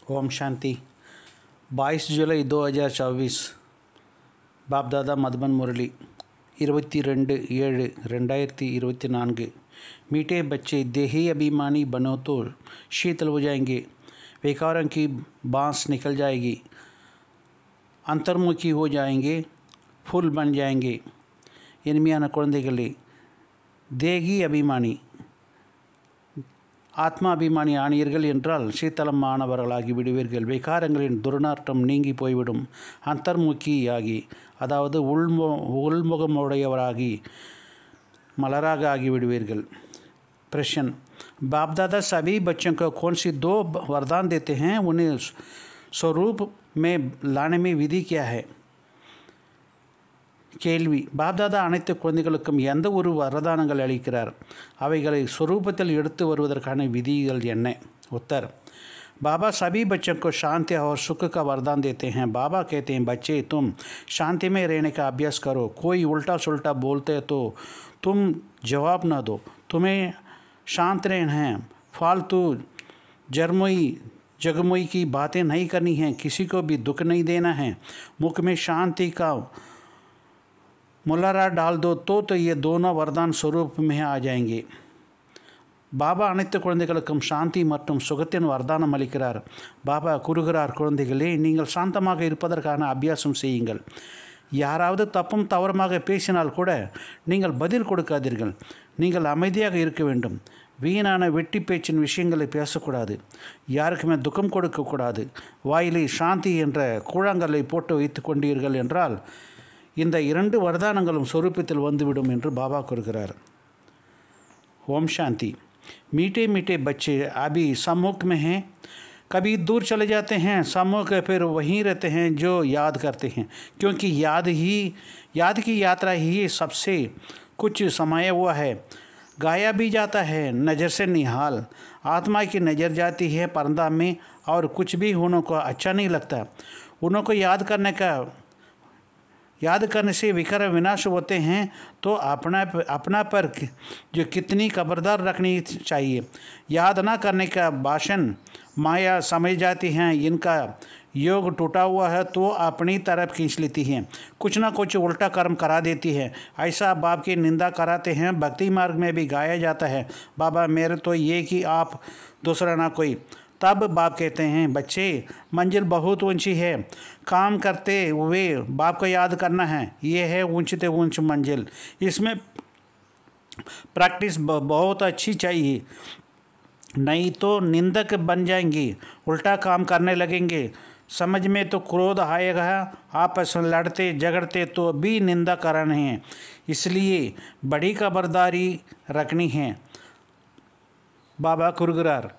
ओम शांति। 22 जुलाई 2024 बाप दादा मधुबन मुरली 22/7/2024। मीठे बच्चे, देही अभिमानी बनो तो शीतल हो जाएंगे, विकारों की बांस निकल जाएगी, अंतर्मुखी हो जाएंगे, फूल बन जाएंगे। इनमियाना कुழந்தைகளே, தேகி அபிமானி ஆத்மா அபிமானி ஆனீர்கள் என்றால் சீத்தளமானவர்களாகி விடுவீர்கள். விகாரங்களின் துர்நாற்றம் நீங்கி போய்விடும். அந்தர்முகியாகி, அதாவது உள்முகமுடையவராகி மலராக आगिविடுவீர்கள். प्रश्न: बाप दादा सभी बच्चों को कौन सी 2 वरदान देते हैं? उन्हें स्वरूप में लाने में विधि क्या है? கேள்வி: பாப்தாதா அனைத்து குழந்தைகளுக்கும் எந்த ஒரு வரதானங்கள் அளிக்கிறார்? அவைகளை स्वरूपத்தில் எடுத்து வருவதற்கான விதிகள் என்ன? उत्तर: बाबा सभी बच्चों को शांति और सुख का वरदान देते हैं। बाबा कहते हैं, बच्चे तुम शांति में रहने का अभ्यास करो। कोई उल्टा सुल्टा बोलते तो तुम जवाब न दो। तुम्हें शांत रहना है, फालतू जगमुई की बातें नहीं करनी हैं, किसी को भी दुख नहीं देना है। मुख में शांति का मुलारा डाल दो तो ये दोनों वरदान स्वरूप में आ जाएंगे. பாபா அனைத்து குழந்தைகளுக்கும் சாந்தி மற்றும் சுகத்தின் வரதானம் அளிக்கிறார். பாபா கூறுகிறார், குழந்தைகளே, நீங்கள் சாந்தமாக இருப்பதற்கான அபியாசம் செய்யுங்கள். யாராவது தப்பும் தவறுமாக பேசினால் கூட நீங்கள் பதில் கொடுக்காதீர்கள். நீங்கள் அமைதியாக இருக்க வேண்டும். வீணான வெட்டி பேச்சின் விஷயங்களை பேசக்கூடாது. யாருக்குமே துக்கம் கொடுக்கக்கூடாது. வாயிலை சாந்தி என்ற கூழாங்கல்லை போட்டு வைத்து கொண்டீர்கள் என்றால் இந்த 2 வரதானங்களும் स्वरूपத்தில் வந்துவிடும் என்று பாபா கூறுகிறார். ओम शांति। मीठे मीठे बच्चे अभी सम्मुख में हैं, कभी दूर चले जाते हैं, सम्मुख फिर वहीं रहते हैं जो याद करते हैं, क्योंकि याद की यात्रा ही सबसे कुछ समाया हुआ है। गाया भी जाता है नज़र से निहाल। आत्मा की नज़र जाती है पर्दा में और कुछ भी उन्हों को अच्छा नहीं लगता। उन्हों को याद करने से विकार विनाश होते हैं, तो अपना पर जो कितनी खबरदार रखनी चाहिए। याद ना करने का भाषण माया समझ जाती हैं। इनका योग टूटा हुआ है तो अपनी तरफ खींच लेती हैं, कुछ ना कुछ उल्टा कर्म करा देती है। ऐसा बाप की निंदा कराते हैं। भक्ति मार्ग में भी गाया जाता है, बाबा मेरे तो ये कि आप, दूसरा ना कोई। तब बाप कहते हैं, बच्चे मंजिल बहुत ऊंची है, काम करते हुए बाप को याद करना है। ये है ऊंचते ऊंच मंजिल। इसमें प्रैक्टिस बहुत अच्छी चाहिए, नहीं तो निंदक बन जाएंगी, उल्टा काम करने लगेंगे। समझ में तो क्रोध आएगा, आपस में लड़ते झगड़ते तो भी निंदा कराना है। इसलिए बड़ी खबरदारी रखनी है. बाबा कुरुगरार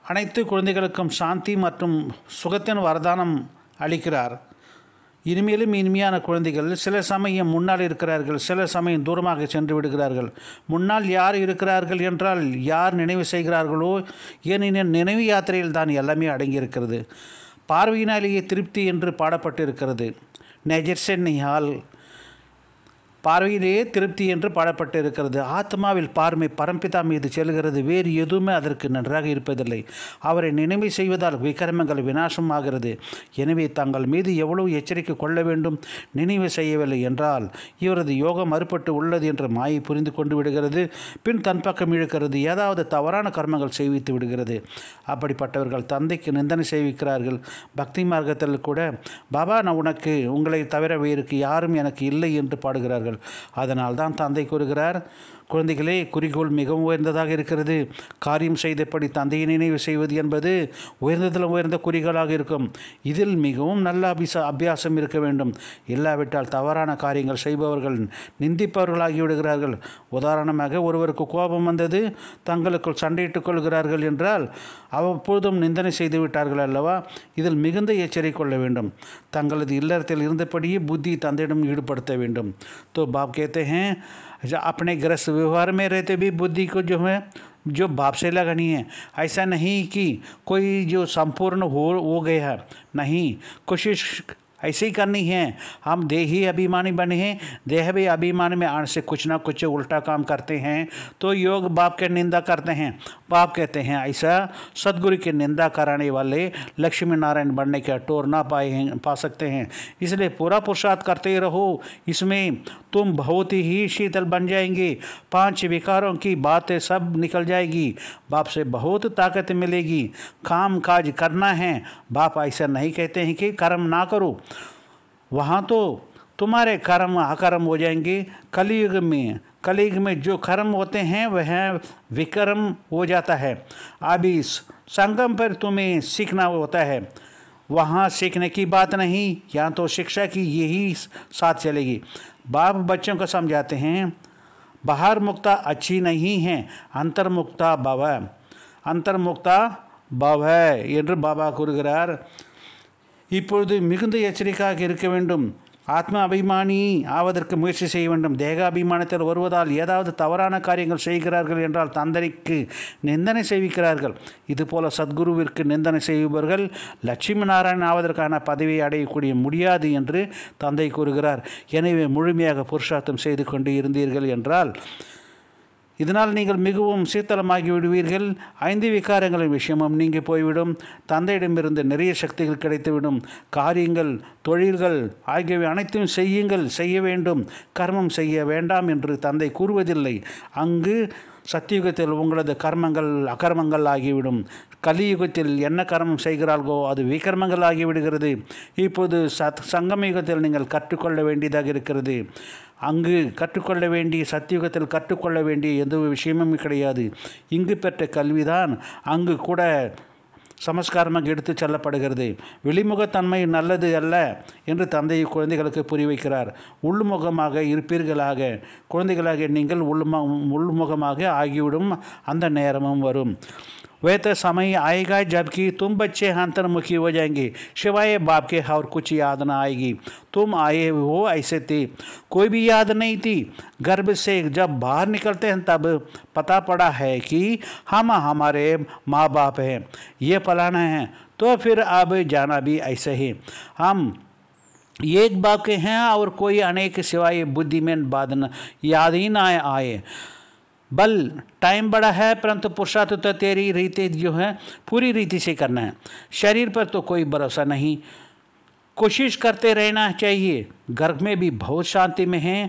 அனைத்து குழந்தைகளுக்கும் சாந்தி மற்றும் சுகத்தின் வரதானம் அளிக்கிறார். இனிமேலும் இனிமையான குழந்தைகள் சில சமயம் முன்னால் இருக்கிறார்கள், சில சமயம் தூரமாக சென்று விடுகிறார்கள். முன்னால் யார் இருக்கிறார்கள் என்றால் யார் நினைவு செய்கிறார்களோ, ஏனெனில் நினைவு யாத்திரையில் தான் எல்லாமே அடங்கியிருக்கிறது. பார்வையினாலேயே திருப்தி என்று பாடப்பட்டிருக்கிறது. நெஜர்சே நிஹால், பார்வையிலேயே திருப்தி என்று பாடப்பட்டு இருக்கிறது. ஆத்மாவில் பார்வை பரம்பிதா மீது செல்கிறது, வேறு எதுவுமே அதற்கு நன்றாக இருப்பதில்லை. அவரை நினைவு செய்வதால் விக்கிரமங்கள் விநாசம் ஆகிறது. எனவே தங்கள் மீது எவ்வளவு எச்சரிக்கை கொள்ள வேண்டும். நினைவு செய்யவில்லை என்றால் இவரது யோகம் மறுபட்டு உள்ளது என்று மாயை புரிந்து கொண்டு விடுகிறது. பின் தன் பக்கம் இழுக்கிறது, ஏதாவது தவறான கர்மங்கள் செய்வித்து விடுகிறது. அப்படிப்பட்டவர்கள் தந்தைக்கு நிந்தனை செய்விக்கிறார்கள். பக்தி மார்க்கத்தில் கூட பாபா நான் உங்களை தவிர வேறு யாரும் எனக்கு இல்லை என்று பாடுகிறார்கள். அதனால் தான் தந்தை கூறுகிறார், குழந்தைகளே, குறிக்கோள் மிகவும் உயர்ந்ததாக இருக்கிறது. காரியம் செய்தபடி தந்தையை நினைவு செய்வது என்பது உயர்ந்ததில் உயர்ந்த குறிக்கோளாக இருக்கும். இதில் மிகவும் நல்ல அபியாசம் இருக்க வேண்டும். இல்லாவிட்டால் தவறான காரியங்கள் செய்பவர்கள் நிந்திப்பவர்களாகி விடுகிறார்கள். உதாரணமாக, ஒருவருக்கு கோபம் வந்தது, தங்களுக்குள் சண்டையிட்டுக் கொள்கிறார்கள் என்றால் அவ்வப்பொழுதும் நிந்தனை செய்து விட்டார்கள் அல்லவா? இதில் மிகுந்த எச்சரிக்கை கொள்ள வேண்டும். தங்களது இல்லறத்தில் இருந்தபடியே புத்தி தந்தையிடம் ஈடுபடுத்த வேண்டும். तो बाप कहते हैं, अपने गृहस्थ व्यवहार में रहते भी बुद्धि को जो बाप से लगानी है। ऐसा नहीं कि कोई जो संपूर्ण हो गया है, नहीं, कोशिश ऐसे ही करनी है। हम देही अभिमानी बने हैं, देह भी अभिमानी में आने से कुछ ना कुछ उल्टा काम करते हैं तो योग बाप के निंदा करते हैं। बाप कहते हैं ऐसा सदगुरु की निंदा कराने वाले लक्ष्मी नारायण बनने के टोर ना पा सकते हैं। इसलिए पूरा पुरुषार्थ करते रहो, इसमें तुम बहुत ही शीतल बन जाएंगे। 5 विकारों की बातें सब निकल जाएगी। बाप से बहुत ताकत मिलेगी। काम काज करना है, बाप ऐसा नहीं कहते हैं कि कर्म ना करो, वहाँ तो तुम्हारे कर्म अकर्म हो जाएंगे। कलयुग में जो कर्म होते हैं वह विकर्म हो जाता है। अभी संगम पर तुम्हें सीखना होता है, वहाँ सीखने की बात नहीं, यहाँ तो शिक्षा की यही साथ चलेगी। बाप बच्चों को समझाते हैं बाहर मुक्ता अच्छी नहीं है, अंतर्मुक्ता பவ என்று பாபா கூறுகிறார். இப்பொழுது மிகுந்த எச்சரிக்கையாக இருக்க வேண்டும். ஆத்ம அபிமானி ஆவதற்கு முயற்சி செய்ய வேண்டும். தேக அபிமானத்தில் வருவதால் ஏதாவது தவறான காரியங்கள் செய்கிறார்கள் என்றால் தந்தைக்கு நிந்தனை செய்விக்கிறார்கள். இதுபோல சத்குருவிற்கு நிந்தனை செய்பவர்கள் லட்சுமி நாராயணன் ஆவதற்கான பதவியை அடையக்கூடிய முடியாது என்று தந்தை கூறுகிறார். எனவே முழுமையாக புருஷார்த்தம் செய்து கொண்டு இருந்தீர்கள் என்றால் இதனால் நீங்கள் மிகவும் சீத்தளமாகி விடுவீர்கள். 5 விகாரங்களின் விஷயமும் நீங்கி போய்விடும். தந்தையிடமிருந்து நிறைய சக்திகள் கிடைத்துவிடும். காரியங்கள், தொழில்கள் ஆகியவை அனைத்தும் செய்ய வேண்டும், கர்மம் செய்ய வேண்டாம் என்று தந்தை கூறுவதில்லை. அங்கு சத்தியுகத்தில் உங்களது கர்மங்கள் அகர்மங்கள் ஆகிவிடும். கலியுகத்தில் என்ன கர்மம் செய்கிறார்களோ அது விகர்மங்கள் ஆகிவிடுகிறது. இப்போது சங்கமயுகத்தில் நீங்கள் கற்றுக்கொள்ள வேண்டியதாக இருக்கிறது. அங்கு கற்றுக்கொள்ள வேண்டிய சத்தியுகத்தில் கற்றுக்கொள்ள வேண்டிய எந்த விஷயமும் கிடையாது. இங்கு பெற்ற கல்விதான் அங்கு கூட சமஸ்காரமாக எடுத்து செல்லப்படுகிறது. வெளிமுகத்தன்மை நல்லது அல்ல என்று தந்தை குழந்தைகளுக்கு புரிய வைக்கிறார். உள்முகமாக இருப்பீர்களாக, குழந்தைகளாக நீங்கள் உள்முகமாக ஆகிவிடும் அந்த நேரமும் வரும். वह तो समय आएगा जबकि तुम बच्चे अंतर्मुखी हो जाएंगे, सिवाय बाप के और कुछ याद ना आएगी. तुम आए हो ऐसे थे, कोई भी याद नहीं थी. गर्भ से जब बाहर निकलते हैं तब पता पड़ा है कि हम हमारे माँ बाप हैं, ये पलाना है. तो फिर अब जाना भी ऐसे ही. हम एक बाप के हैं और कोई अनेक सिवाय बुद्धि में याद ही ना आए. बल टाइम बड़ा है परंतु पुरुषार्थ तो तेरी रीति जो है पूरी रीति से करना है. शरीर पर तो कोई भरोसा नहीं, कोशिश करते रहना चाहिए. घर में भी बहुत शांति में है,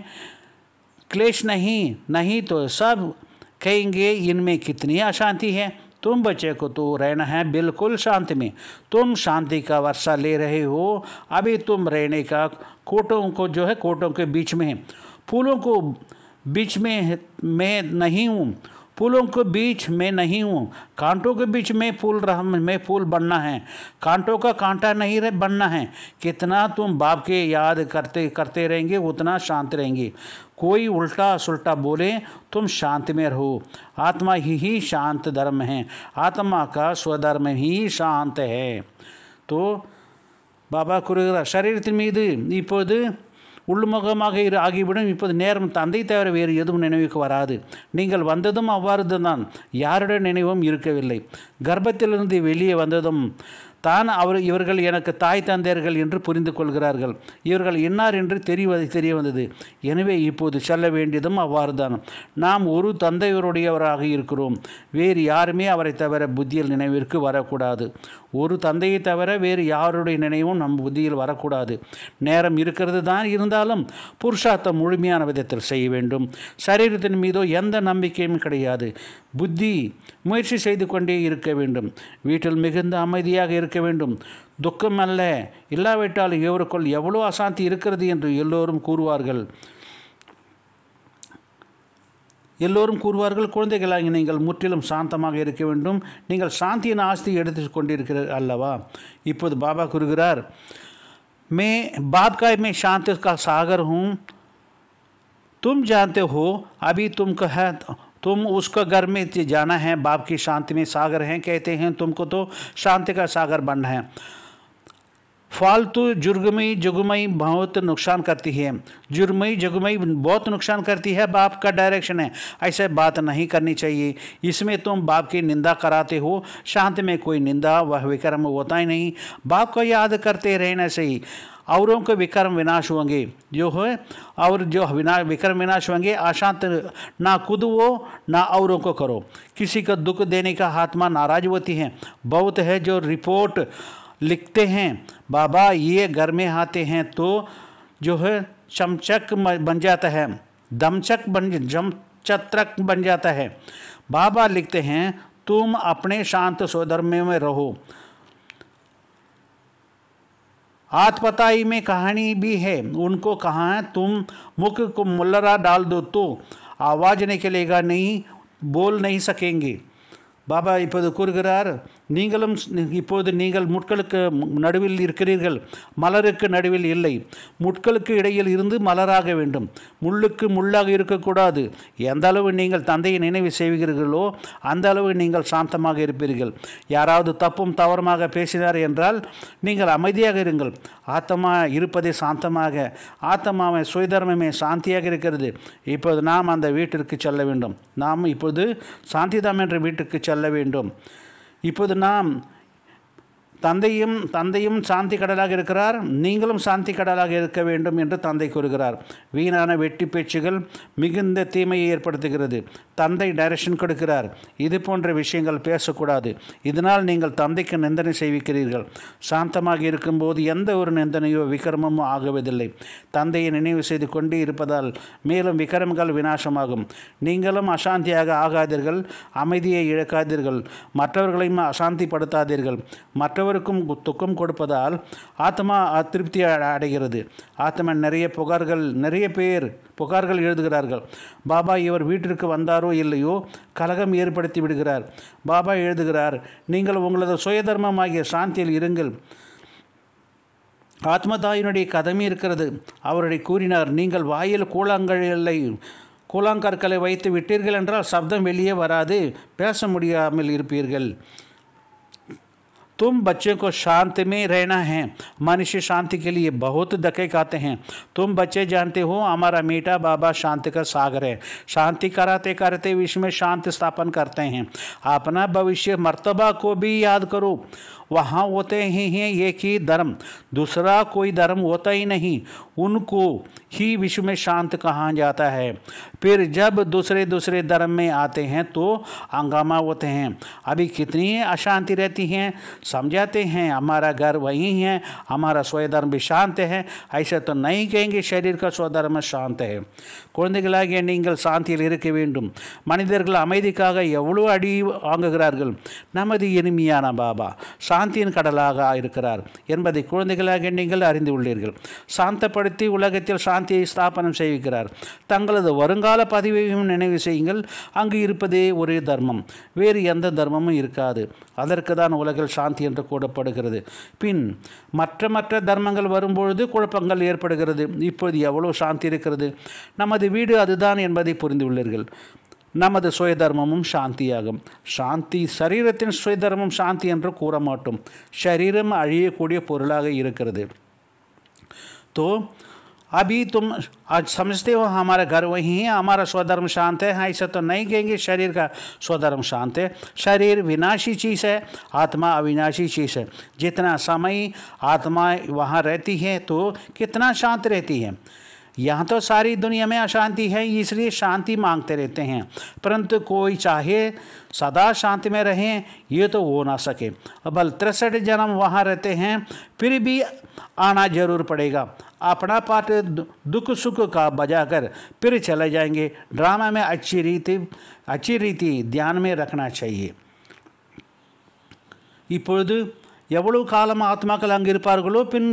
क्लेश नहीं तो सब कहेंगे इनमें कितनी अशांति है. तुम बच्चे को तो रहना है बिल्कुल शांति में. तुम शांति का वर्षा ले रहे हो. अभी तुम रहने का कोटों के बीच में, फूलों को बीच में नहीं हूँ, फूलों के बीच में नहीं हूँ. कांटों के बीच में फूल बनना है, कांटों का कांटा नहीं बनना है. कितना तुम बाप के याद करते रहेंगे उतना शांत रहेंगे. कोई उल्टा सुल्टा बोले तुम शांति में रहो. आत्मा ही शांत धर्म है, आत्मा का स्वधर्म ही शांत है. तो बाबा கூறுகிறார், சரீரத்தின் மீது இப்போது உள்முகமாக ஆகிவிடும். இப்போது நேரம் தந்தை தவிர வேறு எதுவும் நினைவுக்கு வராது. நீங்கள் வந்ததும் அவ்வாறு தான், யாருடைய நினைவும் இருக்கவில்லை. கர்ப்பத்திலிருந்து வெளியே வந்ததும் தான் இவர்கள் எனக்கு தாய் தந்தையர்கள் என்று புரிந்து கொள்கிறார்கள். இவர்கள் இன்னார் என்று தெரிய வந்தது. எனவே இப்போது செல்ல வேண்டியதும் அவ்வாறு தான். நாம் ஒரு தந்தையருடையவராக இருக்கிறோம். வேறு யாருமே அவரை தவிர புத்தியில் நினைவிற்கு வரக்கூடாது. ஒரு தந்தையை தவிர வேறு யாருடைய நினைவும் நம் புத்தியில் வரக்கூடாது. நேரம் இருக்கிறது தான், இருந்தாலும் புருஷார்த்தம் முழுமையான விதத்தில் செய்ய வேண்டும். சரீரத்தின் மீதோ எந்த நம்பிக்கையும் கிடையாது. புத்தி முயற்சி செய்து கொண்டே இருக்க வேண்டும். வீட்டில் மிகுந்த அமைதியாக இருக்க வேண்டும். துக்கம் அல்ல. இல்லாவிட்டால் இவருக்குள் எவ்வளோ அசாந்தி இருக்கிறது என்று எல்லோரும் கூறுவார்கள். குழந்தைகளாகி நீங்கள் முற்றிலும் சாந்தமாக இருக்க வேண்டும். நீங்கள் சாந்தியின் ஆஸ்தி எடுத்து கொண்டிருக்கிறீர்கள் அல்லவா? இப்போது பாபா கூறுகிறார், मैं शांत का सागर हूँ. तुम जानते हो अभी तुम उसको घर में जाना है. बाप की शांति में सागर हैं कहते हैं. तुमको तो शांति का सागर बनना है. फालतू जुगमई बहुत नुकसान करती है. जुगमई बहुत नुकसान करती है. बाप का डायरेक्शन है, ऐसे बात नहीं करनी चाहिए. इसमें तुम बाप की निंदा कराते हो. शांति में कोई निंदा वह विक्रम होता ही नहीं. बाप को याद करते रहना चाहिए. औरों के विक्रम विनाश होंगे, जो है और जो विक्रम विनाश होंगे। अशांत ना खुद हो ना औरों को करो। किसी को दुख देने का आत्मा नाराज होती है। बहुत है जो रिपोर्ट लिखते हैं, बाबा ये घर में आते हैं तो जो है चमचक बन जाता है, जमचत्रक बन जाता है। बाबा लिखते हैं तुम अपने शांत स्वधर्म में रहो। आत्मताई में कहानी भी है, उनको कहा है तुम मुख को मुल्लरा डाल दो तो आवाज निकलेगा नहीं, बोल नहीं सकेंगे। பாபா இப்போது கூறுகிறார், நீங்களும் இப்போது நீங்கள் முட்களுக்கு நடுவில் இருக்கிறீர்கள், மலருக்கு நடுவில் இல்லை. முட்களுக்கு இடையில் இருந்து மலராக வேண்டும், முள்ளுக்கு முள்ளாக இருக்கக்கூடாது. எந்த அளவு நீங்கள் தந்தையை நினைவு செய்வீர்களோ அந்த அளவு நீங்கள் சாந்தமாக இருப்பீர்கள். யாராவது தப்பும் தவறுமாக பேசினார் என்றால் நீங்கள் அமைதியாக இருங்கள். ஆத்மா இருப்பதே சாந்தமாக, ஆத்மாவை சுயதர்மமே சாந்தியாக இருக்கிறது. இப்போது நாம் அந்த வீட்டிற்கு செல்ல வேண்டும். நாம் இப்போது சாந்திதாம் என்ற வீட்டுக்கு செல்ல வேண்டும். இப்போது நாம் தந்தையும் சாந்தி கடலாக இருக்கிறார், நீங்களும் சாந்தி கடலாக இருக்க வேண்டும் என்று தந்தை கூறுகிறார். வீணான வெட்டி பேச்சுகள் மிகுந்த தீமையை ஏற்படுத்துகிறது. தந்தை டைரக்ஷன் கொடுக்கிறார், இது போன்ற விஷயங்கள் பேசக்கூடாது, இதனால் நீங்கள் தந்தைக்கு நிந்தனை செய்விக்கிறீர்கள். சாந்தமாக இருக்கும்போது எந்த ஒரு நிந்தனையோ விக்ரமமோ ஆகுவதில்லை. தந்தையை நினைவு செய்து கொண்டே இருப்பதால் மேலும் விக்ரமங்கள் விநாசமாகும். நீங்களும் அசாந்தியாக ஆகாதீர்கள், அமைதியை இழக்காதீர்கள், மற்றவர்களையும் அசாந்திப்படுத்தாதீர்கள். மற்றவருக்கும் துக்கம் கொடுப்பதால் ஆத்மா அதிருப்தி அடைகிறது. ஆத்மா நிறைய பேர் புகார்கள் எழுதுகிறார்கள். பாபா இவர் வீட்டிற்கு வந்தாரோ இல்லையோ கலகம் ஏற்படுத்தி விடுகிறார். பாபா எழுதுகிறார், நீங்கள் உங்களது சுயதர்மமாகிய சாந்தியில் இருங்கள். ஆத்மதாயினுடைய கதமே இருக்கிறது. அவருடைய கூறினார், நீங்கள் வாயில் கூழாங்கற்களை வைத்து விட்டீர்கள் என்றால் சப்தம் வெளியே வராது, பேச முடியாமல் இருப்பீர்கள். तुम बच्चों को शांत में रहना है। मनुष्य शांति के लिए बहुत धक्के खाते हैं। तुम बच्चे जानते हो हमारा मीठा बाबा शांति का सागर है। शांति कराते करते विश्व में शांति स्थापन करते हैं। अपना भविष्य मर्तबा को भी याद करो। वहाँ होते ही हैं एक ही धर्म, दूसरा कोई धर्म होता ही नहीं। उनको ही विश्व में शांत कहा जाता है। फिर जब दूसरे धर्म में आते हैं तो हंगामा होते हैं। अभी कितनी अशांति रहती हैं। समझाते हैं हमारा घर वही है, हमारा स्वधर्म भी शांत है। ऐसा तो नहीं कहेंगे शरीर का स्वधर्म शांत है। குழந்தைகளாகிய நீங்கள் சாந்தியில் இருக்க வேண்டும். மனிதர்கள் அமைதிக்காக எவ்வளோ அடி வாங்குகிறார்கள். நமது இனிமையான பாபா சாந்தியின் கடலாக இருக்கிறார் என்பதை குழந்தைகளாகிய நீங்கள் அறிந்து உள்ளீர்கள். சாந்தப்படுத்தி உலகத்தில் சாந்தியை ஸ்தாபனம் செய்கிறார். தங்களது வருங்கால பதிவையும் நினைவு செய்யுங்கள். அங்கு இருப்பதே ஒரே தர்மம், வேறு எந்த தர்மமும் இருக்காது. அதற்கு தான் உலகில் சாந்தி என்று கூறப்படுகிறது. பின் மற்ற தர்மங்கள் வரும்பொழுது குழப்பங்கள் ஏற்படுகிறது. இப்பொழுது எவ்வளோ சாந்தி இருக்கிறது. நமது வீடு அதுதான் என்பதை புரிந்துள்ளீர்கள். நமது சுயதர்மமும் சாந்தியாகும். சாந்தி சரீரத்தின் சுயதர்மம் சாந்தி என்று கூற மாட்டோம். சரீரம் அழியக்கூடிய பொருளாக இருக்கிறது. तो अभी तुम आज समझते हो हमारा घर वही है, हमारा स्वधर्म शांत है। ऐसा तो नहीं कहेंगे शरीर का स्वधर्म शांत है। शरीर विनाशी चीज़ है, आत्मा अविनाशी चीज़ है। जितना समय आत्मा वहाँ रहती है तो कितना शांत रहती है। यहाँ तो सारी दुनिया में अशांति है, इसलिए शांति मांगते रहते हैं, परंतु कोई चाहे सदा शांति में रहें ये तो हो ना सके। बल 63 जन्म वहाँ रहते हैं, फिर भी आना जरूर पड़ेगा। अपना पाठ दुख सुख का बजाकर फिर चले जाएंगे। ड्रामा में अच्छी रीति ध्यान में रखना चाहिए। இப்பொழுது எவ்வளவு காலம் ஆத்மாக்கள் அங்கு இருப்பார்களோ பின்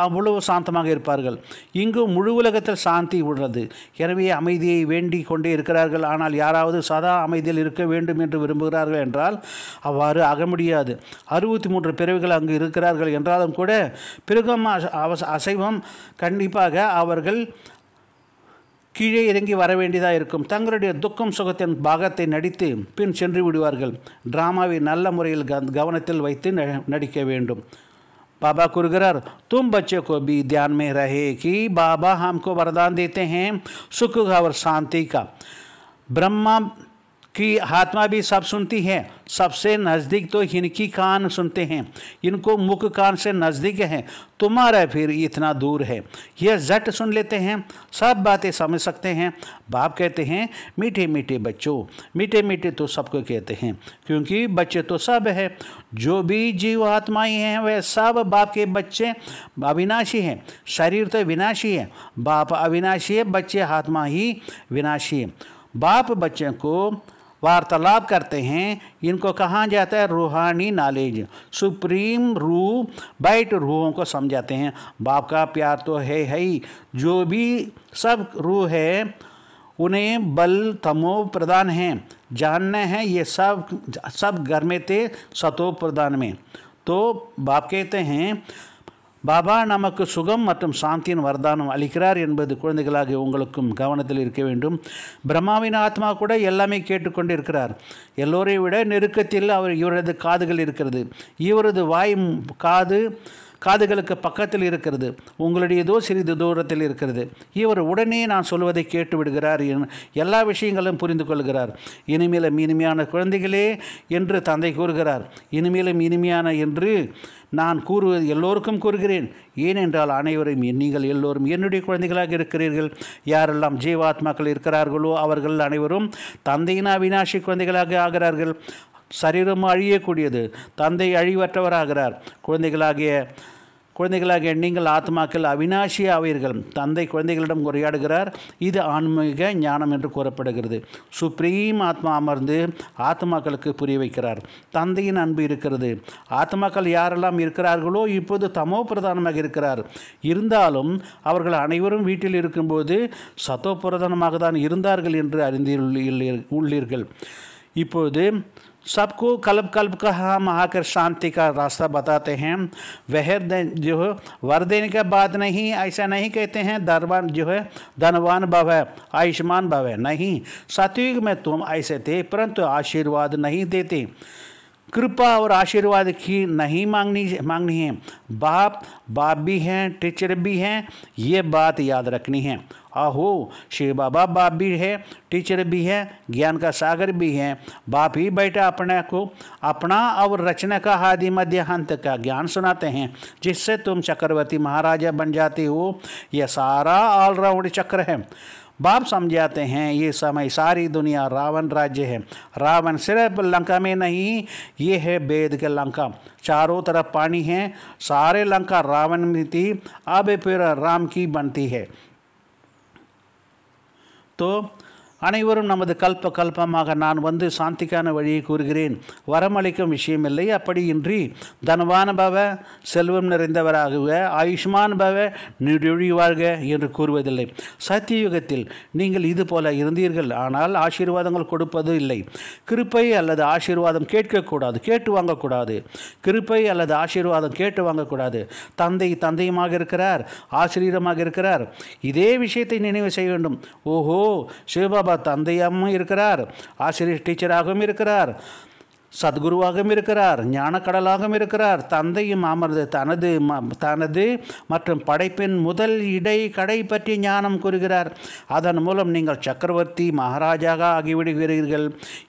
அவ்வளவு சாந்தமாக இருப்பார்கள். இங்கு முழு உலகத்தில் சாந்தி உள்ளது. எனவே அமைதியை வேண்டிக் கொண்டே இருக்கிறார்கள். ஆனால் யாராவது சதா அமைதியில் இருக்க வேண்டும் என்று விரும்புகிறார்கள் என்றால் அவ்வாறு ஆக முடியாது. 63 பிறவிகள் அங்கு இருக்கிறார்கள் என்றாலும் கூட பிறகும் அசைவம் கண்டிப்பாக அவர்கள் கீழே இறங்கி வர வேண்டியதாக இருக்கும். தங்களுடைய துக்கம் சுகத்தின் பாகத்தை நடித்து பின் சென்று விடுவார்கள். டிராமாவை நல்ல முறையில் கவனத்தில் வைத்து நடிக்க வேண்டும். बाबा कुरगरार तुम बच्चे को भी ध्यान में रहे कि बाबा हमको वरदान देते हैं सुख और शांति का. ब्रह्मा कि आत्मा भी सब सुनती है। सबसे नज़दीक तो इनकी कान सुनते हैं, इनको मुख कान से नज़दीक है, तुम्हारा फिर इतना दूर है। यह झट सुन लेते हैं, सब बातें समझ सकते हैं। बाप कहते हैं मीठे मीठे बच्चों, मीठे मीठे तो सबको कहते हैं, क्योंकि बच्चे तो सब है। जो भी जीव आत्माएं हैं वह सब बाप के बच्चे अविनाशी हैं। शरीर तो विनाशी है, बाप अविनाशी है, बच्चे आत्मा ही विनाशी है। बाप बच्चे को वार्तालाप करते हैं, इनको कहा जाता है रूहानी नॉलेज, सुप्रीम रूह बैठ रूहों को समझाते हैं। बाप का प्यार तो है ही, जो भी सब रूह है उन्हें बल तमो प्रदान है, जानना है ये सब घर में थे सतो प्रदान में। तो बाप कहते हैं பாபா நமக்கு சுகம் மற்றும் சாந்தியின் வரதானம் அளிக்கிறார் என்பது குழந்தைகளாகிய உங்களுக்கும் கவனத்தில் இருக்க வேண்டும். பிரம்மாவின் ஆத்மா கூட எல்லாமே கேட்டுக்கொண்டு இருக்கிறார். எல்லோரையும் விட நெருக்கத்தில் இவரது காதுகள் இருக்கிறது. இவரது வாய் காதுகளுக்கு பக்கத்தில் இருக்கிறது, உங்களுடையதோ சிறிது தூரத்தில் இருக்கிறது. இவர் உடனே நான் சொல்வதை கேட்டு விடுகிறார், எல்லா விஷயங்களும் புரிந்து கொள்கிறார். இனிமேலும் இனிமையான குழந்தைகளே என்று தந்தை கூறுகிறார். இனிமேலும் இனிமையான என்று நான் கூறுவது எல்லோருக்கும் கூறுகிறேன். ஏனென்றால் அனைவரும் நீங்கள் எல்லோரும் என்னுடைய குழந்தைகளாக இருக்கிறீர்கள். யாரெல்லாம் ஜீவாத்மாக்கள் இருக்கிறார்களோ அவர்கள் அனைவரும் தந்தையின் அவினாஷி குழந்தைகளாக ஆகிறார்கள். சரீரம் அழியக்கூடியது, தந்தை அழிவற்றவராகிறார். குழந்தைகளாகிய நீங்கள் ஆத்மாக்கள் அவினாஷி ஆவீர்கள். தந்தை குழந்தைகளிடம் உரையாடுகிறார். இது ஆன்மீக ஞானம் என்று கூறப்படுகிறது. சுப்ரீம் ஆத்மா அமர்ந்து ஆத்மாக்களுக்கு புரிய வைக்கிறார். தந்தையின் அன்பு இருக்கிறது. ஆத்மாக்கள் யாரெல்லாம் இருக்கிறார்களோ இப்போது தமோ பிரதானமாக இருக்கிறார். இருந்தாலும் அவர்கள் அனைவரும் வீட்டில் இருக்கும்போது சத்தோ பிரதானமாக தான் இருந்தார்கள் என்று அறிந்துள்ளீர்கள். இப்போது सबको कल्प कल्प का हम आकर शांति का रास्ता बताते हैं। वह जो है वर देने का बात नहीं, ऐसा नहीं कहते हैं धनवान जो है धनवान भव है, आयुष्मान भव है, नहीं। सतयुग में तुम ऐसे थे परंतु आशीर्वाद नहीं देते। कृपा और आशीर्वाद की नहीं मांगनी है। बाप भी हैं, टीचर भी हैं, ये बात याद रखनी है। आहो शिव बाबा बाप भी है, टीचर भी है, ज्ञान का सागर भी है। बाप ही बैठा अपना और रचना का आदि मध्य अंत का ज्ञान सुनाते हैं, जिससे तुम चक्रवर्ती महाराजा बन जाते हो। यह सारा ऑलराउंड चक्र है। बाप समझाते हैं ये समय सारी दुनिया रावण राज्य है। रावण सिर्फ लंका में नहीं, ये है वेद के लंका। चारों तरफ पानी है। सारे लंका रावण में थी, अब फिर राम की बनती है। तो அனைவரும் நமது கல்பமாக நான் வந்து சாந்திக்கான வழியை கூறுகிறேன், வரமளிக்கும் விஷயமில்லை. அப்படியின்றி தனவான பவ, செல்வம் நிறைந்தவராகுக, ஆயுஷ்மான் பவ, நீடொழி வாழ்க என்று கூறுவதில்லை. சத்தியுகத்தில் நீங்கள் இது போல இருந்தீர்கள், ஆனால் ஆசீர்வாதங்கள் கொடுப்பது இல்லை. கிருப்பை அல்லது ஆசீர்வாதம் கேட்கக்கூடாது, கேட்டு வாங்கக்கூடாது. கிருப்பை அல்லது ஆசீர்வாதம் கேட்டு வாங்கக்கூடாது. தந்தையுமாக இருக்கிறார், ஆசிரியரமாக இருக்கிறார். இதே விஷயத்தை நினைவு செய்ய வேண்டும். ஓஹோ சிவபாபா தந்தையாகவும் இருக்கிறார், ஆசிரியர் டீச்சராகவும் இருக்கிறார், சத்குருவாகவும் இருக்கிறார், ஞானக்கடலாகவும் இருக்கிறார். தந்தையும் அமர்ந்து தனது மற்றும் படைப்பின் முதல் இடை கடை பற்றி ஞானம் கூறுகிறார். அதன் மூலம் நீங்கள் சக்கரவர்த்தி மகாராஜாக ஆகிவிடுகிறீர்கள்.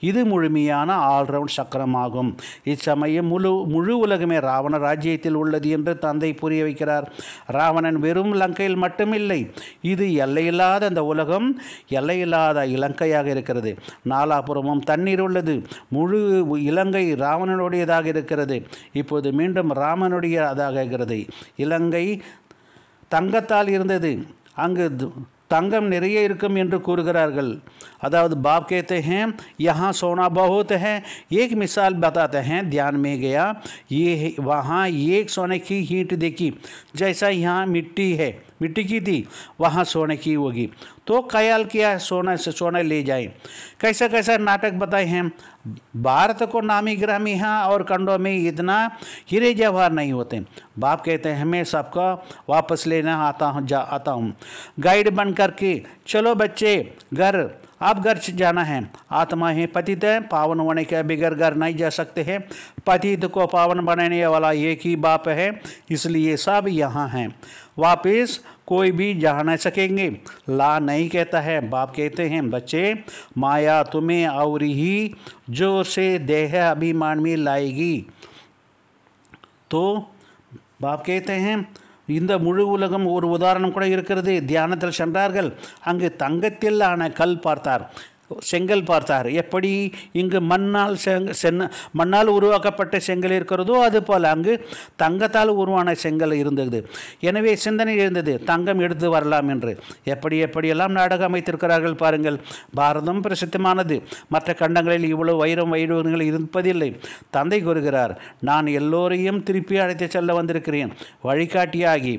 இது முழுமையான ஆல்ரவுண்ட் சக்கரமாகும். இச்சமயம் முழு உலகமே ராவண ராஜ்யத்தில் உள்ளது என்று தந்தை புரிய வைக்கிறார். ராவணன் வெறும் லங்கையில் மட்டுமில்லை, இது எல்லையில்லாத அந்த உலகம் எல்லையில்லாத இலங்கையாக இருக்கிறது. நாலாபுரமும் தண்ணீர் உள்ளது. முழு இலங்கை ராவணனுடையதாக இருக்கிறது. இப்போது மீண்டும் ராமனுடையதாக இருக்கிறது. இலங்கை தங்கத்தால் இருந்தது, அங்கு तंगम நிறைய இருக்கும் என்று கூறுகிறார்கள். अदावत बाप कहते हैं यहाँ सोना बहुत है। एक मिसाल बताते हैं, ध्यान में गया, ये वहाँ एक सोने की ईंट देखी, जैसा यहाँ मिट्टी है, मिट्टी की थी वहाँ सोने की होगी। तो ख्याल किया सोना से सोना ले जाए। कैसा कैसा नाटक बताए हैं। भारत को नामी ग्रामी है और खंडों में इतना हीरे जवाहर नहीं होते। बाप कहते हैं मैं सबका वापस लेना आता हूँ गाइड बन करके। चलो बच्चे घर, आप घर जाना है। आत्मा है पतित है, पावन होने के बगैर घर नहीं जा सकते हैं। पतित को पावन बनाने वाला एक ही बाप है, इसलिए सब यहाँ हैं। वापस कोई भी जा न सकेंगे। ला नहीं कहता है, बाप कहते हैं बच्चे माया तुम्हें और ही जो से देह अभिमान में लाएगी। तो பாப் कहते हैं இந்த முழு உலகம் ஒரு உதாரணம் கூட இருக்கிறது. தியானத்தில் சென்றார்கள், அங்கு தங்கத்தில் ஆன கல் பார்த்தார், செங்கல் பார்த்தார். எப்படி இங்கு மண்ணால் உருவாக்கப்பட்ட செங்கல் இருக்கிறதோ அதுபோல் அங்கு தங்கத்தால் உருவான செங்கல் இருந்தது. எனவே சிந்தனை இருந்தது தங்கம் எடுத்து வரலாம் என்று. எப்படியெல்லாம் நாடகம் அமைத்திருக்கிறார்கள் பாருங்கள். பாரதம் பிரசித்தமானது, மற்ற கண்டங்களில் இவ்வளவு வைரங்கள் இருப்பதில்லை. தந்தை கூறுகிறார், நான் எல்லோரையும் திருப்பி அழைத்து செல்ல வந்திருக்கிறேன், வழிகாட்டியாகி.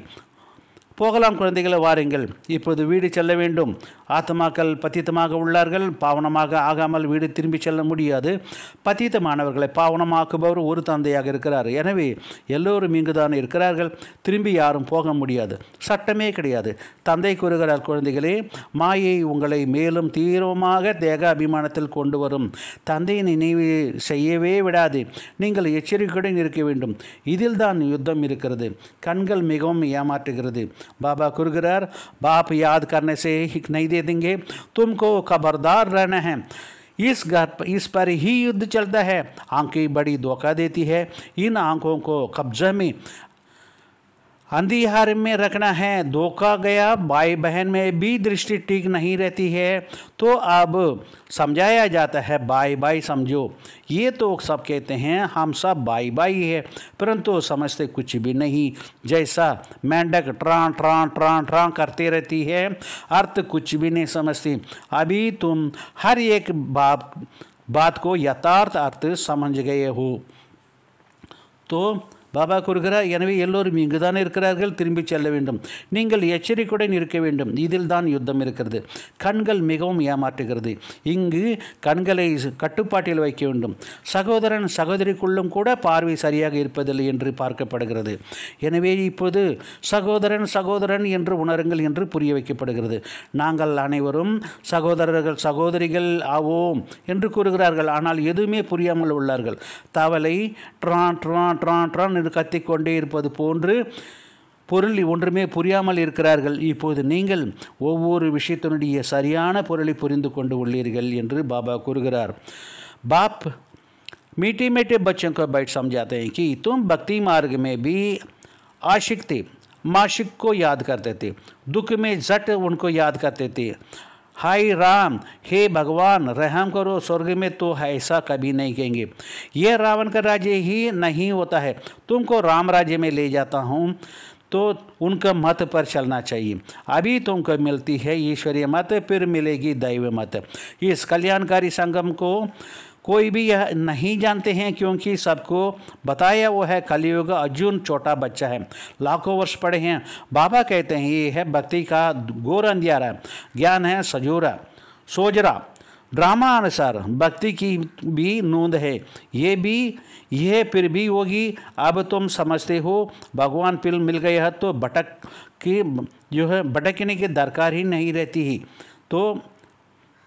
போகலாம் குழந்தைகளை, வாருங்கள், இப்போது வீடு செல்ல வேண்டும். ஆத்மாக்கள் பத்தித்தமாக உள்ளார்கள், பாவனமாக ஆகாமல் வீடு திரும்பி செல்ல முடியாது. பத்தித்தமானவர்களை பாவனமாக்குபவர் ஒரு தந்தையாக இருக்கிறார். எனவே எல்லோரும் இங்குதான் இருக்கிறார்கள், திரும்பி யாரும் போக முடியாது, சட்டமே கிடையாது. தந்தை கூறுகிறார், குழந்தைகளே, மாயை உங்களை மேலும் தீவிரமாக தேக அபிமானத்தில் கொண்டு வரும். தந்தையை நினைவு செய்யவே விடாது. நீங்கள் எச்சரிக்கையுடன் இருக்க வேண்டும். இதில் தான் யுத்தம் இருக்கிறது. கண்கள் மிகவும் ஏமாற்றுகிறது. बाबा कुरगरार, बाप याद करने से नहीं दे देंगे, तुमको खबरदार रहना है। इस पर ही युद्ध चलता है। आंखें बड़ी धोखा देती है, इन आंखों को कब्जे में अंधियारे में रखना है। धोखा गया, भाई बहन में भी दृष्टि ठीक नहीं रहती है, तो अब समझाया जाता है भाई भाई समझो। ये तो सब कहते हैं हम सब भाई भाई है, परंतु समझते कुछ भी नहीं। जैसा मेंढक ट्रां ट्रां ट्रां ट्रां करते रहती है, अर्थ कुछ भी नहीं समझती। अभी तुम हर एक बात को यथार्थ अर्थ समझ गए हो। तो பாபா கூறுகிறார், எனவே எல்லோரும் இங்கு தான் இருக்கிறார்கள், திரும்பி செல்ல வேண்டும். நீங்கள் எச்சரிக்கையுடன் இருக்க வேண்டும். இதில் தான் யுத்தம் இருக்கிறது. கண்கள் மிகவும் ஏமாற்றுகிறது. இங்கு கண்களை கட்டுப்பாட்டில் வைக்க வேண்டும். சகோதரன் சகோதரிக்குள்ளும் கூட பார்வை சரியாக இருப்பதில்லை என்று பார்க்கப்படுகிறது. எனவே இப்போது சகோதரன் என்று உணருங்கள் என்று புரிய வைக்கப்படுகிறது. நாங்கள் அனைவரும் சகோதரிகள் ஆவோம் என்று கூறுகிறார்கள். ஆனால் எதுவுமே புரியாமல் உள்ளார்கள். தவளை ட்ரான் ட்ரான் ட்ரான் ட்ரான் கத்திக்கொண்டே இருப்பது போன்று பொருள் ஒன்றுமே புரியாமல் இருக்கிறார்கள். இப்போது நீங்கள் ஒவ்வொரு விஷயத்தினுடைய சரியான பொருளை புரிந்து கொண்டு உள்ளீர்கள் என்று பாபா கூறுகிறார். बाप मीठे मीठे बच्चों को बैठ समझाते हैं कि तुम भक्ति मार्ग में भी आशिक थे, माशिक को याद करते थे, दुख में झट उनको याद करते थे। हाय राम, हे भगवान रहम करो, स्वर्ग में तो ऐसा कभी नहीं कहेंगे। यह रावण का राज्य ही नहीं होता है, तुमको राम राज्य में ले जाता हूँ, तो उनका मत पर चलना चाहिए। अभी तुमको मिलती है ईश्वरीय मत, फिर मिलेगी दैव मत। इस कल्याणकारी संगम को कोई भी यह नहीं जानते हैं, क्योंकि सबको बताया वो है कलयुग अर्जुन छोटा बच्चा है, लाखों वर्ष पड़े हैं। बाबा कहते हैं ये है भक्ति का घोर अंधियारा, ज्ञान है सोजरा। ड्रामा अनुसार भक्ति की भी नूंद है, यह फिर भी होगी। अब तुम समझते हो भगवान फिर मिल गए है तो भटकने की दरकार ही नहीं रहती ही। तो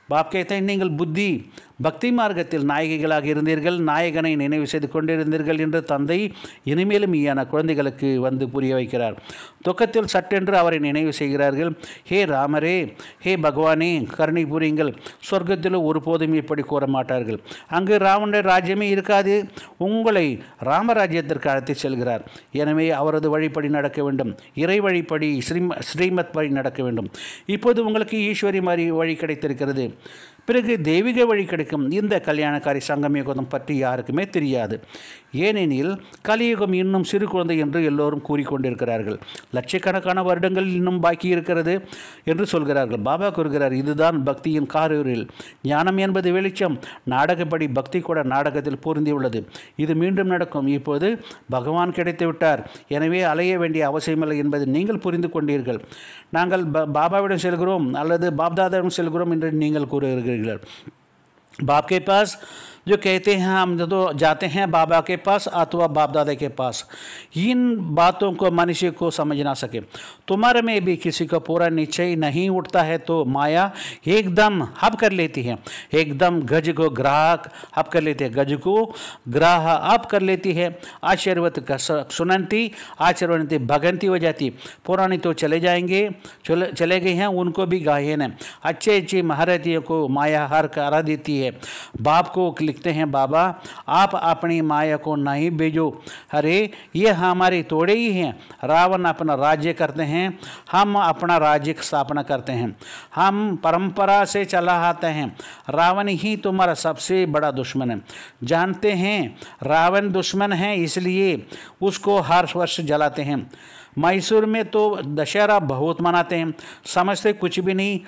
बाप कहते हैं நீங்கள் புத்தி பக்தி மார்க்கத்தில் நாயகிகளாக இருந்தீர்கள், நாயகனை நினைவு செய்து கொண்டிருந்தீர்கள் என்று தந்தை இனிமேலும் ஈயான குழந்தைகளுக்கு வந்து புரிய வைக்கிறார். துக்கத்தில் சட்டென்று அவரை நினைவு செய்கிறார்கள். ஹே ராமரே, ஹே பகவானே, கருணை புரியுங்கள். சொர்க்கத்தில் ஒருபோதும் இப்படி கூற மாட்டார்கள். அங்கு ராவண ராஜ்யமே இருக்காது. உங்களை ராமராஜ்யத்திற்கு அழைத்து செல்கிறார். எனவே அவரது வழிப்படி நடக்க வேண்டும். இறை வழிப்படி ஸ்ரீமத் வழி நடக்க வேண்டும். இப்போது உங்களுக்கு ஈஸ்வரி மாதிரி வழி கிடைத்திருக்கிறது. பிறகு தெய்வீக வழி கிடைக்கும். இந்த கல்யாணக்காரி சங்கம் யுகம் பற்றி யாருக்குமே தெரியாது. ஏனெனில் கலியுகம் இன்னும் சிறு குழந்தை என்று எல்லோரும் கூறிக்கொண்டிருக்கிறார்கள். லட்சக்கணக்கான வருடங்கள் இன்னும் பாக்கி இருக்கிறது என்று சொல்கிறார்கள். பாபா கூறுகிறார், இதுதான் பக்தியின் காரூரில். ஞானம் என்பது வெளிச்சம். நாடகப்படி பக்தி கூட நாடகத்தில் பொருந்தியுள்ளது. இது மீண்டும் நடக்கும். இப்போது பகவான் கிடைத்து விட்டார், எனவே அலைய வேண்டிய அவசியமில்லை என்பதை நீங்கள் புரிந்து கொண்டீர்கள். நாங்கள் பாபாவிடம் செல்கிறோம் அல்லது பாப்தாதாவிடம் செல்கிறோம் என்று நீங்கள் கூறுகிறீர்கள். बाप के पास जो कहते हैं हम तो जाते हैं बाबा के पास अथवा बाप दादा के पास, इन बातों को मनुष्य को समझ ना सके। तुम्हारे में भी किसी का पूरा निश्चय नहीं उठता है तो माया एकदम हब कर लेती है, एकदम गज को ग्राहक हब कर लेती है, गज को ग्राह हब कर लेती है। आशीर्वत सुनंती आशीर्वनती भगंती हो जाती। पुरानी तो चले जाएंगे, चले गए हैं, उनको भी गायन है। अच्छे अच्छे महारथियों को माया हार करा देती है। बाप को लिखते हैं, बाबा आप अपनी माया को नहीं भेजो, अरे ये हमारे तोड़े ही हैं। रावण अपना राज्य करते हैं, हम अपना राज्य स्थापना करते हैं, हम परंपरा से चला आते हैं। रावण ही तुम्हारा सबसे बड़ा दुश्मन है। जानते हैं रावण दुश्मन है, इसलिए उसको हर वर्ष जलाते हैं। मैसूर में तो दशहरा बहुत मनाते हैं, समझते कुछ भी नहीं।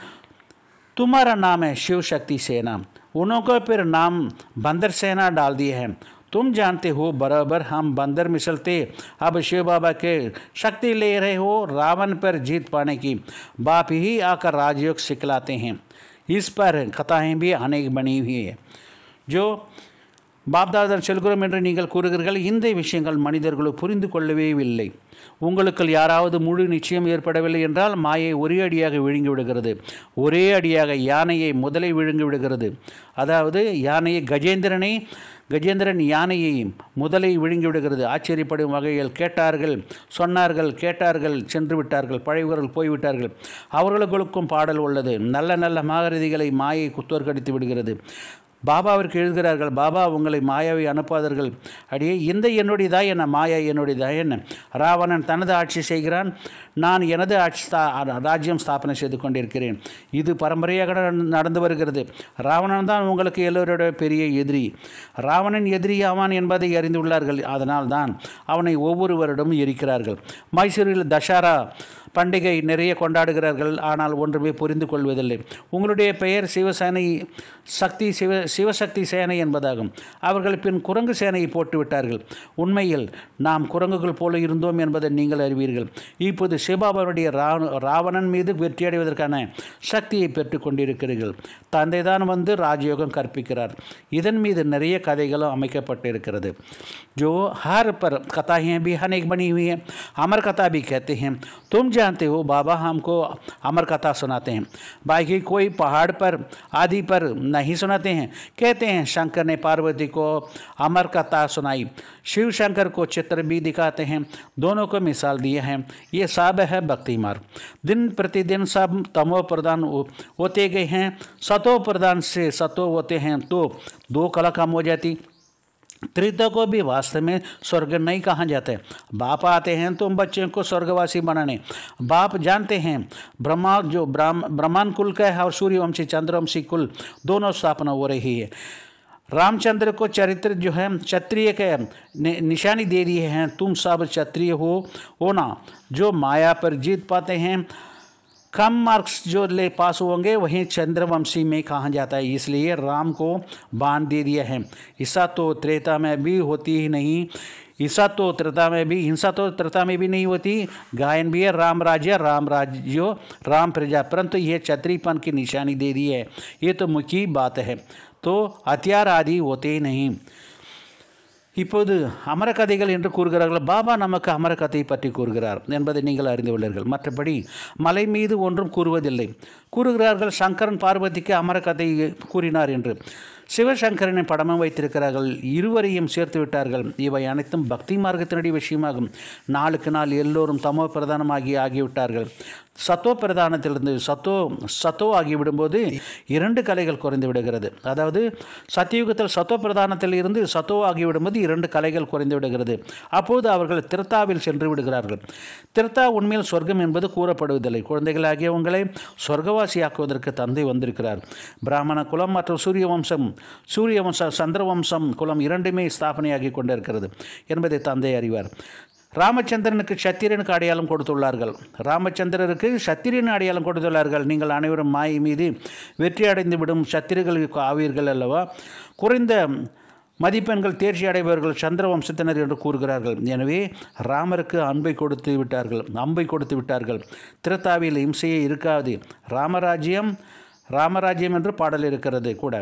तुम्हारा नाम है शिव शक्ति सेना, उन्होंने फिर नाम बंदर सेना डाल दिए हैं। तुम जानते हो बराबर हम बंदर मिसलते, अब शिव बाबा के शक्ति ले रहे हो रावण पर जीत पाने की। बाप ही आकर राजयोग सिखलाते हैं। इस पर कथाएं भी अनेक बनी हुई है। जो பாப்தாதர் செல்கிறோம் என்று நீங்கள் கூறுகிறீர்கள். இந்த விஷயங்கள் மனிதர்கள் புரிந்து கொள்ளவே இல்லை. உங்களுக்கு யாராவது முழு நிச்சயம் ஏற்படவில்லை என்றால் மாயை ஒரே அடியாக விழுங்கி விடுகிறது. ஒரே அடியாக யானையை முதலை விழுங்கி விடுகிறது. அதாவது யானையை கஜேந்திரன் யானையை முதலை விழுங்கி விடுகிறது. ஆச்சரியப்படும் வகையில் கேட்டார்கள் சென்று விட்டார்கள், பழையவர்கள் போய்விட்டார்கள். அவர்களுக்கும் பாடல் உள்ளது. நல்ல நல்ல மாகரதிகளை மாயை குத்தோற்கடித்து விடுகிறது. பாபாவிற்கு எழுதுகிறார்கள், பாபா உங்களை மாயாவை அனுப்பாதீர்கள். அடியே இந்த என்னுடையதா என்ன, மாயா என்னுடையதா என்ன? ராவணன் தனது ஆட்சி செய்கிறான், நான் எனது ராஜ்யம் ஸ்தாபனை செய்து கொண்டிருக்கிறேன். இது பரம்பரையாக நடந்து வருகிறது. ராவணன் தான் உங்களுக்கு எல்லோருடைய பெரிய எதிரி. ராவணன் எதிரி ஆவான் என்பதை அறிந்துள்ளார்கள். அதனால் தான் அவனை ஒவ்வொரு வருடமும் எரிக்கிறார்கள். மைசூரில் தசரா பண்டிகை நிறைய கொண்டாடுகிறார்கள். ஆனால் ஒன்றுமே புரிந்து கொள்வதில்லை. உங்களுடைய பெயர் சிவசக்தி சேனை என்பதாகும். அவர்கள் பின் குரங்கு சேனையை போட்டுவிட்டார்கள். உண்மையில் நாம் குரங்குகள் போல இருந்தோம் என்பதை நீங்கள் அறிவீர்கள். இப்போது சிவபாபாவுடைய ராவணன் மீது வெற்றியடைவதற்கான சக்தியை பெற்றுக் கொண்டிருக்கிறீர்கள். தந்தை தான் வந்து ராஜயோகம் கற்பிக்கிறார். இதன் மீது நிறைய கதைகளும் அமைக்கப்பட்டிருக்கிறது. जो हर पर कथाएँ भी अनेक बनी हुई हैं. अमर कथा भी कहते हैं. तुम जानते हो बाबा हमको अमर कथा सुनाते हैं. बाकी कोई पहाड़ पर आदि पर नहीं सुनाते हैं. कहते हैं शंकर ने पार्वती को अमर कथा सुनाई. शिव शंकर को चित्र भी दिखाते हैं. दोनों को मिसाल दिए हैं. ये सब है भक्ति मार्ग. दिन प्रतिदिन सब तमो प्रधान होते गए हैं. सतो प्रधान से सतो होते हैं तो दो कला कम हो जाती. त्रिता को भी वास्तव में स्वर्ग नहीं कहा जाता है. बाप आते हैं तुम बच्चों को स्वर्गवासी बनाने. बाप जानते हैं ब्रह्मांड कुल का है और सूर्यवंशी चंद्रवंशी कुल दोनों स्थापना हो रही है. रामचंद्र को चरित्र जो है क्षत्रिय के निशानी दे दिए हैं. तुम सब क्षत्रिय हो ना. जो माया पर जीत पाते हैं, कम मार्क्स जो ले पास होंगे वहीं चंद्रवंशी में कहा जाता है. इसलिए राम को बांध दे दिया है. ईसा तो त्रेता में भी होती ही नहीं. हिंसा तो त्रेता में भी नहीं होती. गायन भी है राम राज्य राम प्रजा, परंतु ये क्षत्रियपन की निशानी दे दी है. ये तो मुख्य बात है. तो हथियार आदि होते ही नहीं. இப்போது அமரக்கதைகள் என்று கூறுகிறார்கள். பாபா நமக்கு அமரக்கதையை பற்றி கூறுகிறார் என்பதை நீங்கள் அறிந்து கொள்ளீர்கள். மற்றபடி மலை மீது ஒன்றும் கூறுவதில்லை. கூறுகிறார்கள் சங்கரன் பார்வதிக்கு அமரக்கதை கூறினார் என்று. சிவசங்கரனை படமும் வைத்திருக்கிறார்கள். இருவரையும் சேர்த்து விட்டார்கள். இவை அனைத்தும் பக்தி மார்க்கத்தினுடைய விஷயமாகும். நாளுக்கு நாள் எல்லோரும் தமோ ஆகிவிட்டார்கள். சத்தோ பிரதானத்திலிருந்து சத்தோ ஆகிவிடும்போது 2 கலைகள் குறைந்து விடுகிறது. அதாவது சத்தியுகத்தில் சத்தோ பிரதானத்தில் இருந்து சத்தோ ஆகிவிடும்போது 2 கலைகள் குறைந்து விடுகிறது. அப்போது அவர்கள் திருத்தாவில் சென்று விடுகிறார்கள். திருத்தா உண்மையில் சொர்க்கம் என்பது கூறப்படுவதில்லை. குழந்தைகளாகிய உங்களை சொர்க்கவாசியாக்குவதற்கு தந்தை வந்திருக்கிறார். பிராமண குலம் மற்றும் சூரியவம்சம் சந்திரவம்சம் குலம் இரண்டுமே ஸ்தாபனையாகி கொண்டிருக்கிறது என்பதை தந்தை அறிவார். ராமச்சந்திரனுக்கு சத்திரியனுக்கு அடையாளம் கொடுத்துள்ளார்கள். நீங்கள் அனைவரும் மாயை மீது வெற்றி அடைந்து விடும் சத்திரிகளுக்கு ஆவீர்கள் அல்லவா. குறைந்த மதிப்பெண்கள் தேர்ச்சி அடைபவர்கள் சந்திரவம்சத்தினர் என்று கூறுகிறார்கள். எனவே ராமருக்கு அம்பை கொடுத்து விட்டார்கள். திரேதாவில் இம்சையே இருக்காது. ராமராஜ்யம் என்று பாடல் இருக்கிறது கூட.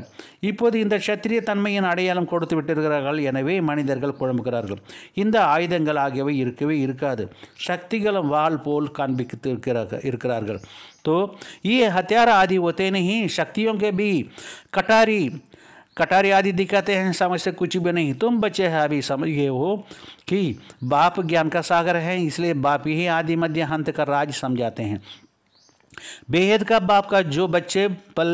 இப்போது இந்த சத்திரிய தன்மையின் அடையாளம் கொடுத்து விட்டிருக்கிறார்கள். எனவே மனிதர்கள் குழம்புகிறார்கள். இந்த ஆயுதங்கள் ஆகியவை இருக்கவே இருக்காது. சக்திகளும் வாள் போல் காண்பித்து இருக்கிறார்கள். तो ये हथियार आदि होते नहीं, शक्तियों के भी कटारी आदि दिखाते हैं, समझते कुछ भी नहीं। तुम बच्चे हैं अभी समझ गए हो कि बाप ज्ञान का सागर है, इसलिए बाप ही आदि मध्य अंत का राज समझाते हैं। बेहद का बाप का जो बच्चे पल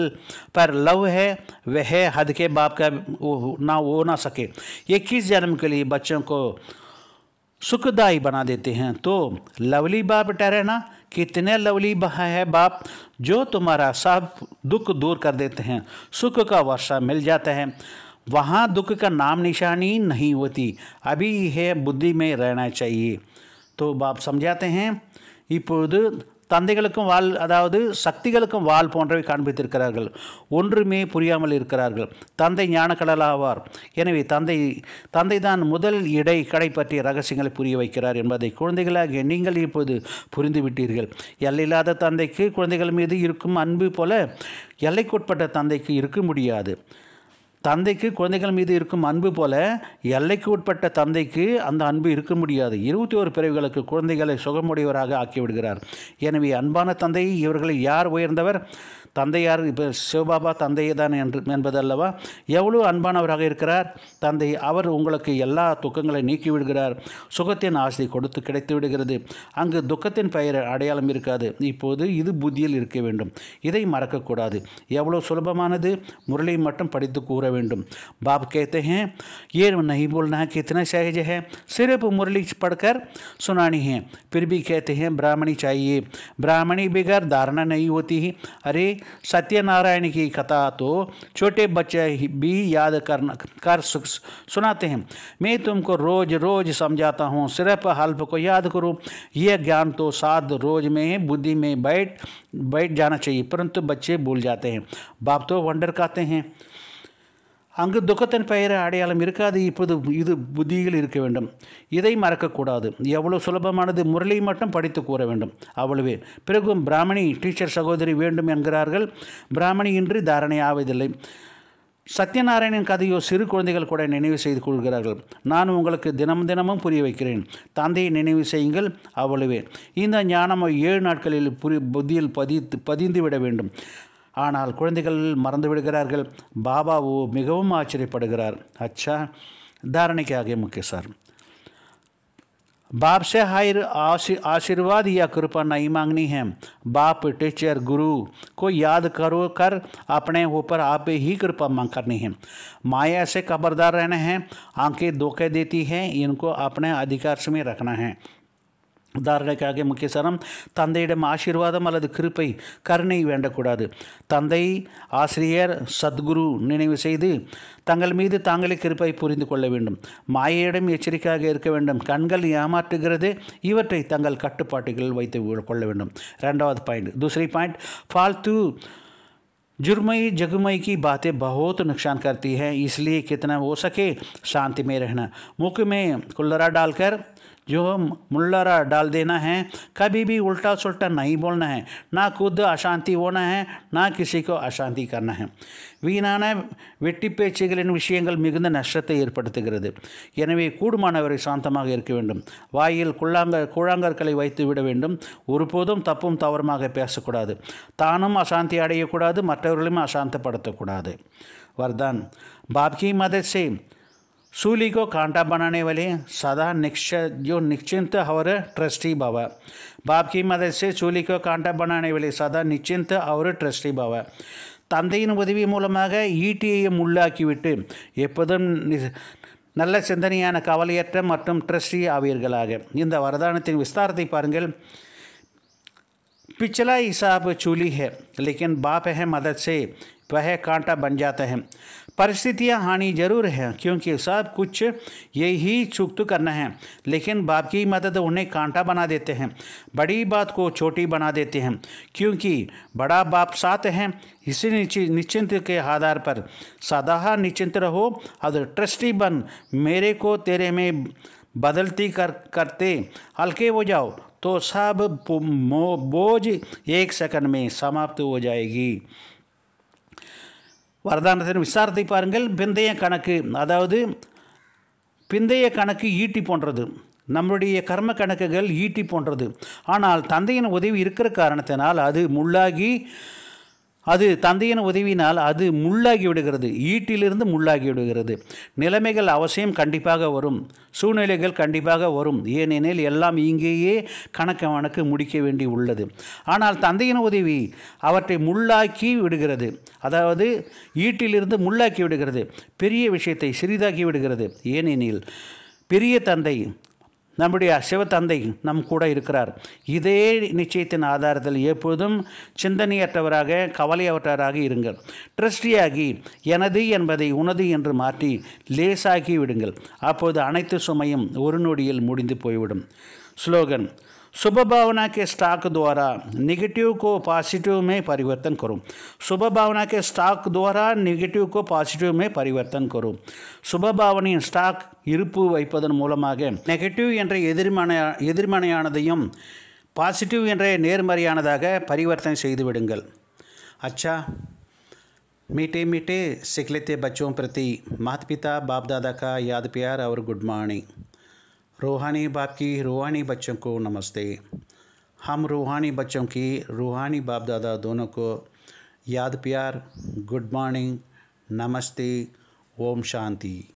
पर लव है वह हद के बाप का वो ना सके। 21 जन्म के लिए बच्चों को सुखदायी बना देते हैं। तो लवली बाप ठहरे ना, कितने लवली है बाप जो तुम्हारा सब दुख दूर कर देते हैं, सुख का वर्षा मिल जाता है, वहाँ दुख का नाम निशानी नहीं होती। अभी यह बुद्धि में रहना चाहिए। तो बाप समझाते हैं இப்பொழுது தந்தைகளுக்கும் வாள், அதாவது சக்திகளுக்கும் வாள் போன்றவை காண்பித்திருக்கிறார்கள். ஒன்றுமே புரியாமல் இருக்கிறார்கள். தந்தை ஞானக்கடல் ஆவார். எனவே தந்தை தான் முதல் இடை கடை பற்றிய ரகசியங்களை புரிய வைக்கிறார் என்பதை குழந்தைகளாகிய நீங்கள் இப்போது புரிந்துவிட்டீர்கள். எல்லையில்லாத தந்தைக்கு குழந்தைகள் மீது இருக்கும் அன்பு போல எல்லைக்குட்பட்ட தந்தைக்கு இருக்க முடியாது. தந்தைக்கு குழந்தைகள் மீது இருக்கும் அன்பு போல எல்லைக்கு உட்பட்ட தந்தைக்கு அந்த அன்பு இருக்க முடியாது. 21 பிறவிகளுக்கு குழந்தைகளை சுகமுடையவராக ஆக்கிவிடுகிறார். எனவே அன்பான தந்தை, இவர்களை யார் உயர்ந்தவர்? தந்தை யார்? இப்போ சிவபாபா தந்தையே தான் என்பதல்லவா? எவ்வளோ அன்பானவராக இருக்கிறார் தந்தை. அவர் உங்களுக்கு எல்லா துக்கங்களை நீக்கிவிடுகிறார். சுகத்தின் ஆசை கொடுத்து கிடைத்து விடுகிறது. அங்கு துக்கத்தின் பெயர் அடையாளம் இருக்காது. இப்போது இது புத்தியில் இருக்க வேண்டும். இதை மறக்கக்கூடாது. எவ்வளோ சுலபமானது! முரளி மட்டும் படித்து கூற வேண்டும். बाप कहते हैं ये नहीं बोलना है, कितना सहज है, सिर्फ मुरली पढ़कर सुनानी है। फिर भी कहते हैं ब्राह्मणी चाहिए, ब्राह्मणी बगैर धारणा नहीं होती ही। अरे सत्यनारायण की कथा तो छोटे बच्चे भी याद कर सुनाते हैं। मैं तुमको रोज रोज समझाता हूँ, सिर्फ हल्फ को याद करो। यह ज्ञान तो 7 रोज में बुद्धि में बैठ जाना चाहिए, परंतु बच्चे भूल जाते हैं। बाप तो वंडर कहते हैं அங்கு துக்கத்தின் பெயர் அடையாளம் இருக்காது. இப்போது இது புத்தியில் இருக்க வேண்டும். இதை மறக்கக்கூடாது. எவ்வளோ சுலபமானது! முரளி மட்டும் படித்து கூற வேண்டும், அவ்வளவே. பிறகும் பிராமணி டீச்சர் சகோதரி வேண்டும் என்கிறார்கள். பிராமணி இன்றி தாரணை ஆவதில்லை. சத்யநாராயணன் கதையோ சிறு குழந்தைகள் கூட நினைவு செய்து கொள்கிறார்கள். நான் உங்களுக்கு தினமும் புரிய வைக்கிறேன். தந்தையை நினைவு செய்யுங்கள், அவ்வளவே. இந்த ஞானம் 7 நாட்களில் புத்தியில் பதிந்து விட வேண்டும். ஆனால் குழந்தைகள் மறந்து விடுகிறார்கள். பாபாவோ மிகவும் ஆச்சரியப்படுகிறார். अच्छा धारणे के आगे मुख्य सर, बाप से आशीर्वाद या कृपा नहीं मांगनी है। बाप टीचर गुरु को याद करो कर अपने ऊपर आप ही कृपा मांग करनी है। माया से खबरदार रहना है। आंखें धोखे देती हैं, इनको अपने अधिकार में रखना है। உதாரணக்காக முக்கிய சரம், தந்தையிடம் ஆசீர்வாதம் அல்லது கிருப்பை கருணை வேண்டக்கூடாது. தந்தை, ஆசிரியர், சத்குரு நினைவு செய்து தங்கள் மீது தாங்களே கிருப்பை புரிந்து கொள்ள வேண்டும். மாயையிடம் எச்சரிக்கையாக இருக்க வேண்டும். கண்கள் ஏமாற்றுகிறது, இவற்றை தங்கள் கட்டுப்பாட்டுகளில் வைத்து கொள்ள வேண்டும். 2வது பாயிண்ட். दूसरी பாயிண்ட், फालतू जुर्मई जगमई की बातें बहुत नुकसान करती है, इसलिए कितना हो सके शांति में रहना। मुख में कुल्लरा डालकर जो मुल्लरा डाल देना है, कभी भी उल्टा सुल्टा नहीं बोलना है, ना खुद अशांति होना है, ना किसी को अशांति करना है. வீணான வெட்டி பேச்சுகளின் விஷயங்கள் மிகுந்த நஷ்டத்தை ஏற்படுத்துகிறது. எனவே கூடுமானவரை சாந்தமாக இருக்க வேண்டும். வாயில் கூழாங்கற்களை வைத்து விட வேண்டும். ஒருபோதும் தப்பும் தவறுமாக பேசக்கூடாது. தானும் அசாந்தி அடையக்கூடாது, மற்றவர்களையும் அசாந்தப்படுத்தக்கூடாது. वरदान, बाप की मदद से सूली को कांटा बनाने वाले सदा निश्चिंत और ट्रस्टी बाबा। बाप की मदद से सूली को कांटा बनाने वाले सदा निश्चिंत और ट्रस्टी बाबा। தந்தையின் உதவி மூலமாக ஈட்டியை முள்ளாக்கிவிட்டு எப்போதும் நல்ல சிந்தனையான கவலையற்ற மற்றும் ட்ரஸ்டி ஆவீர்களாக. இந்த வரதானத்தின் விஸ்தாரத்தை பாருங்கள். पिछला हिसाब चूली है, लेकिन बाप है मदद से वह कांटा बन जाता है। परिस्थितियाँ हानि जरूर है, क्योंकि सब कुछ यही चुकत करना है, लेकिन बाप की मदद उन्हें कांटा बना देते हैं, बड़ी बात को छोटी बना देते हैं, क्योंकि बड़ा बाप साथ हैं। इसी निश्चिंत के आधार पर सदा निश्चिंत रहो और ट्रस्टी बन मेरे को तेरे में बदलती करते हल्के हो जाओ, तो सब बोझ 1 सेकंड में समाप्त हो जाएगी। வரதானத்தின் விசாரத்தை பாருங்கள். பிந்தைய கணக்கு, அதாவது பிந்தைய கணக்கு ஈட்டி போன்றது. நம்முடைய கர்ம கணக்குகள் ஈட்டி போன்றது. ஆனால் தந்தையின் உதவி இருக்கிற காரணத்தினால் அது தந்தையின் உதவினால் அது முள்ளாகி விடுகிறது. ஈட்டிலிருந்து முள்ளாகி விடுகிறது. நிலைமைகள் அவசியம் கண்டிப்பாக வரும், சூழ்நிலைகள் கண்டிப்பாக வரும். ஏனெனில் எல்லாம் இங்கேயே கணக்கு முடிக்க வேண்டி உள்ளது. ஆனால் தந்தையின் உதவி அவற்றை முள்ளாக்கி விடுகிறது. அதாவது ஈட்டிலிருந்து முள்ளாக்கி விடுகிறது. பெரிய விஷயத்தை சிறிதாக்கி விடுகிறது. ஏனெனில் பெரிய தந்தை, நம்முடைய சிவத்தந்தை நம் கூட இருக்கிறார். இதே நிச்சயத்தின் ஆதாரத்தில் எப்போதும் சிந்தனையற்றவராக, கவலையற்றவராக இருங்கள். ட்ரஸ்டியாகி எனது என்பதை உனது என்று மாற்றி லேசாக்கி விடுங்கள். அப்போது அனைத்து சுமையும் ஒரு நொடியில் முடிந்து போய்விடும். ஸ்லோகன்: शुभ भावना के स्टॉक द्वारा नेगेटिव को पॉजिटिव में परिवर्तन करो. शुभ भावना के स्टॉक द्वारा नेगेटिव को पॉजिटिव में परिवर्तन करो. சுப பாவனையின் ஸ்டாக் இருப்பு வைப்பதன் மூலமாக நெகட்டிவ் என்ற எதிர்மறையானதையும் பாசிட்டிவ் என்ற நேர்மறையானதாக பரிவர்த்தனை செய்து விடுங்கள். अच्छा, मीठे मीठे सिखलेते बच्चों प्रति माता पिता बाप दादा का याद प्यार और गुड मॉर्निंग. रूहानी बाप की रूहानी बच्चों को नमस्ते. हम रूहानी बच्चों की रूहानी बाप दादा दोनों को याद प्यार, गुड मॉर्निंग, नमस्ते, ओम शांति.